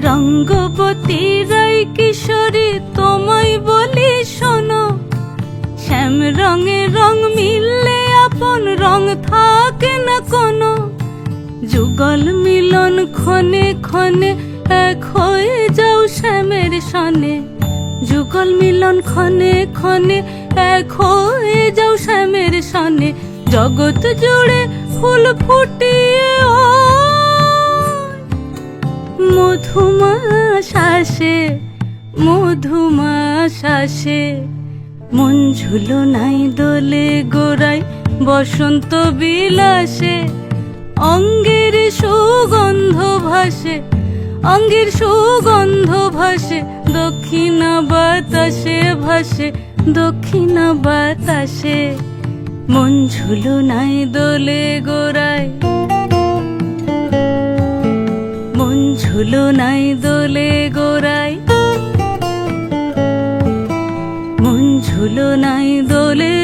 রঙ্গবতী রায় কিশোরী তোমায় বলি শোনো, শ্যাম রঙে রং মিললে আপন রং থাকে না কোনো। যুগল মিলন ক্ষণে ক্ষণে এক হয়ে যাও শ্যামের সনে, যুগল মিলন ক্ষণে ক্ষণে এক হয়ে যাও শ্যামের সনে। জগৎ জুড়ে ফুল ফুটিয়ে মধুমাস আসে, মধুমাস আসে। মন ঝুলনায় দোলে গোড়ায় বসন্ত বিলাসে, অঙ্গের সুগন্ধ ভাসে, অঙ্গের সুগন্ধ ভাসে। দক্ষিণা বাতাসে ভাসে, দক্ষিণা বাতাসে। মন ঝুলনায় দোলে গোড়ায়, মন ঝুলনায় দোলে গোড়ায়, মন ঝুলনায় দোলে